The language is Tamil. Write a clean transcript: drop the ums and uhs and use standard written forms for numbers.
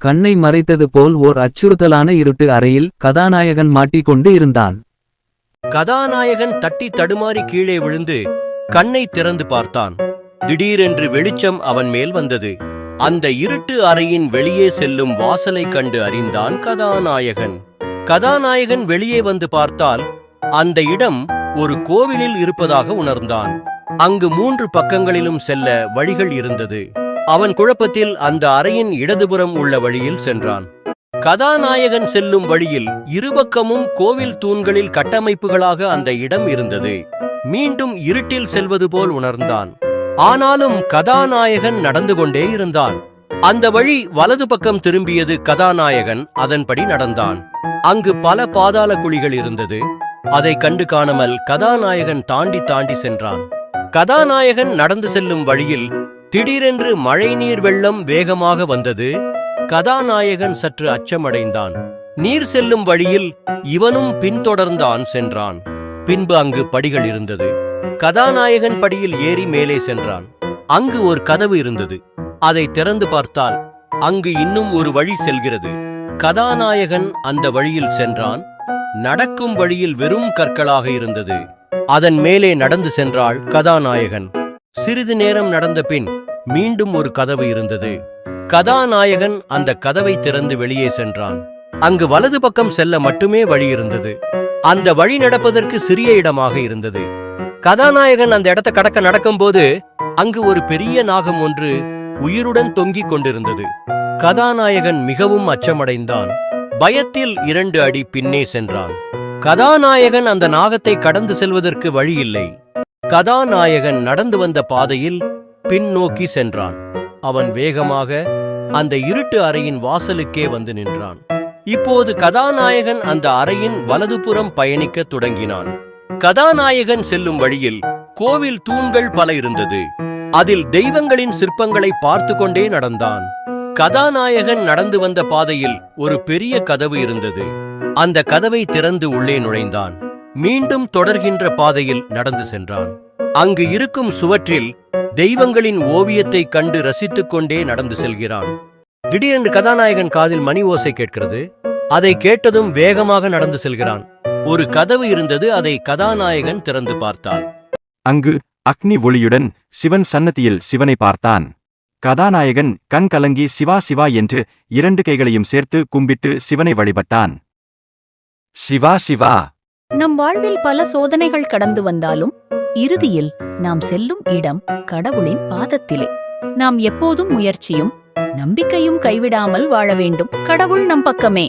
கண்ணை மறைத்தது போல் ஓர் அச்சுறுத்தலான இருட்டு அறையில் கதாநாயகன் மாட்டிக்கொண்டு இருந்தான். கதாநாயகன் தட்டி தடுமாறி கீழே விழுந்து கண்ணை திறந்து பார்த்தான். திடீரென்று வெளிச்சம் அவன் மேல் வந்தது. அந்த இருட்டு அறையின் வெளியே செல்லும் வாசலை கண்டு அறிந்தான் கதாநாயகன். கதாநாயகன் வெளியே வந்து பார்த்தால் அந்த இடம் ஒரு கோவிலில் இருப்பதாக உணர்ந்தான். அங்கு 3 பக்கங்களிலும் செல்ல வழிகள் இருந்தது. அவன் குழப்பத்தில் அந்த அறையின் இடதுபுறம் உள்ள வழியில் சென்றான். கதாநாயகன் செல்லும் வழியில் இருபக்கமும் கோவில் தூண்களில் கட்டமைப்புகளாக அந்த இடம் இருந்தது. மீண்டும் இருட்டில் செல்வது போல் உணர்ந்தான். ஆனாலும் கதாநாயகன் நடந்து கொண்டே இருந்தான். அந்த வழி வலது பக்கம் திரும்பியது. கதாநாயகன் அதன்படி நடந்தான். அங்கு பல பாதாள குழிகள் இருந்தது. அதை கண்டு காணாமல் கதாநாயகன் தாண்டி தாண்டி சென்றான். கதாநாயகன் நடந்து செல்லும் வழியில் திடீரென்று மழைநீர் வெள்ளம் வேகமாக வந்தது. கதாநாயகன் சற்று அச்சமடைந்தான். நீர் செல்லும் வழியில் இவனும் பின்தொடர்ந்தான் சென்றான். பின்பு அங்கு படிகள் இருந்தது. கதாநாயகன் படியில் ஏறி மேலே சென்றான். அங்கு ஒரு கதவு இருந்தது. அதை திறந்து பார்த்தால் அங்கு இன்னும் ஒரு வழி செல்கிறது. கதாநாயகன் அந்த வழியில் சென்றான். நடக்கும் வழியில் வெறும் கற்களாக இருந்தது. அதன் மேலே நடந்து சென்றாள் கதாநாயகன். சிறிது நேரம் நடந்த பின் மீண்டும் ஒரு கதவு இருந்தது. கதாநாயகன் அந்த கதவை திறந்து வெளியே சென்றான். அங்கு வலது பக்கம் செல்ல மட்டுமே வழி இருந்தது. அந்த வழி நடப்பதற்கு சிறிய இடமாக இருந்தது. கதாநாயகன் அந்த இடத்தை கடக்க நடக்கும்போது அங்கு ஒரு பெரிய நாகம் ஒன்று உயிருடன் தொங்கிக் கொண்டிருந்தது. கதாநாயகன் மிகவும் அச்சமடைந்தான். பயத்தில் 2 அடி பின்னே சென்றான். கதாநாயகன் அந்த நாகத்தை கடந்து செல்வதற்கு வழி இல்லை. கதாநாயகன் நடந்து வந்த பாதையில் பின்னோக்கி சென்றான். அவன் வேகமாக அந்த இருட்டு அறையின் வாசலுக்கே வந்து நின்றான். இப்போது கதாநாயகன் அந்த அறையின் வலதுபுறம் பயணிக்க தொடங்கினான். கதாநாயகன் செல்லும் வழியில் கோவில் தூண்கள் பல இருந்தது. அதில் தெய்வங்களின் சிற்பங்களை பார்த்து கொண்டே நடந்தான். கதாநாயகன் நடந்து வந்த பாதையில் ஒரு பெரிய கதவு இருந்தது. அந்த கதவை திறந்து உள்ளே நுழைந்தான். மீண்டும் தொடர்கின்ற பாதையில் நடந்து சென்றான். அங்கு இருக்கும் சுவற்றில் தெய்வங்களின் ஓவியத்தை கண்டு ரசித்துக் கொண்டே நடந்து செல்கிறான். திடீரென்று கதாநாயகன் காதில் மணி ஓசை கேட்கிறது. அதை கேட்டதும் வேகமாக நடந்து செல்கிறான். ஒரு கதவு இருந்தது. அதை கதாநாயகன் திறந்து பார்த்தான். அங்கு அக்னி ஒளியுடன் சிவன் சன்னதியில் சிவனை பார்த்தான். கதாநாயகன் கண் கலங்கி சிவா சிவா என்று 2 கைகளையும் சேர்த்து கும்பிட்டு சிவனை வழிபட்டான். சிவா சிவா. நம் வாழ்வில் பல சோதனைகள் கடந்து வந்தாலும் இறுதியில் நாம் செல்லும் இடம் கடவுளின் பாதத்திலே. நாம் எப்போதும் முயற்சியும் நம்பிக்கையும் கைவிடாமல் வாழ வேண்டும். கடவுள் நம் பக்கமே.